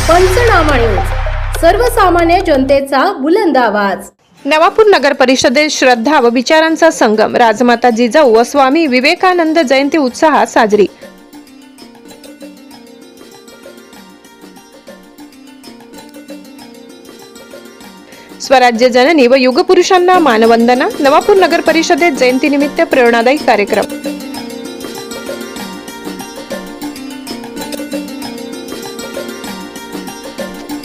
पंचनामा न्यूज, सर्वसामान्य जनतेचा बुलंद आवाज। नवापूर नगर परिषदेत श्रद्धा व विचारांचा संगम, राजमाता जिजाऊ व स्वामी विवेकानंद जयंती उत्साहात साजरी। स्वराज्य जननी व युगपुरुषांना मानवंदना। नवापूर नगर परिषदेत जयंतीनिमित्त प्रेरणादायी कार्यक्रम।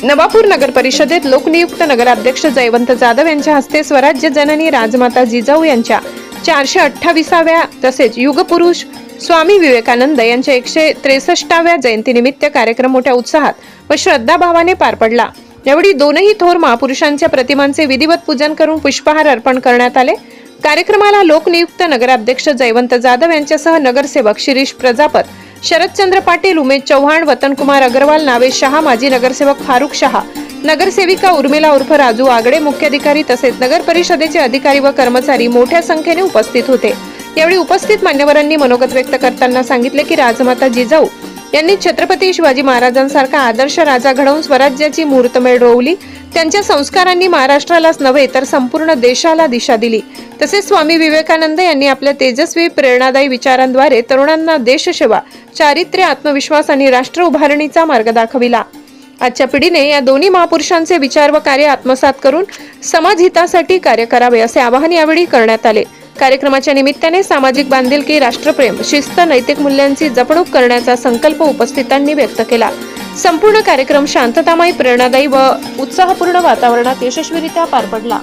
नवापूर नगर परिषदेत लोकनियुक्त नगराध्यक्ष जयवंत जाधव यांच्या हस्ते स्वराज्य जननी राजमाता जिजाऊ यांच्या 428व्या तसेच युगपुरुष स्वामी विवेकानंद यांच्या 163व्या जयंतीनिमित्त कार्यक्रम मोठ्या उत्साहात व श्रद्धाभावाने पार पडला। यावेळी दोनही थोर महापुरुषांच्या प्रतिमांचे विधिवत पूजन करून पुष्पहार अर्पण करण्यात आले। कार्यक्रमाला लोकनियुक्त नगराध्यक्ष जयवंत जाधव यांच्यासह नगरसेवक शिरीष प्रजापत, शरदचंद्र पाटील, उमेश चव्हाण, वतनकुमार अग्रवाल, नावेश शहा, माजी नगरसेवक फारुख शहा, नगरसेविका उर्मिला उर्फ राजू आगडे, मुख्याधिकारी तसेच नगर परिषदेचे अधिकारी व कर्मचारी मोठ्या संख्येने उपस्थित होते। यावेळी उपस्थित मान्यवरांनी मनोगत व्यक्त करताना सांगितले की राजमाता जिजाऊ यांनी छत्रपती शिवाजी महाराजांसारखा आदर्श राजा घडवून स्वराज्याची मुहूर्तमेढ रोवली। त्यांच्या संस्कारांनी महाराष्ट्रालाच नव्हे तर संपूर्ण देशाला दिशा दिली। तसेच स्वामी विवेकानंद यांनी आपल्या तेजस्वी प्रेरणादायी विचारांद्वारे तरुणांना देशसेवा, चारित्र्य, आत्मविश्वास आणि राष्ट्र उभारणीचा मार्ग दाखविला। आजच्या पिढीने या दोन्ही महापुरुषांचे विचार व कार्य आत्मसात करून समाज हितासाठी कार्य करावे असे आवाहन यावेळी करण्यात आले। कार्यक्रमाच्या निमित्ताने सामाजिक बांधिलकी, राष्ट्रप्रेम, शिस्त, नैतिक मूल्यांची जपणूक करण्याचा संकल्प उपस्थितांनी व्यक्त केला। संपूर्ण कार्यक्रम शांततामय, प्रेरणादायी व उत्साहपूर्ण वातावरणात यशस्वीरित्या पार पडला।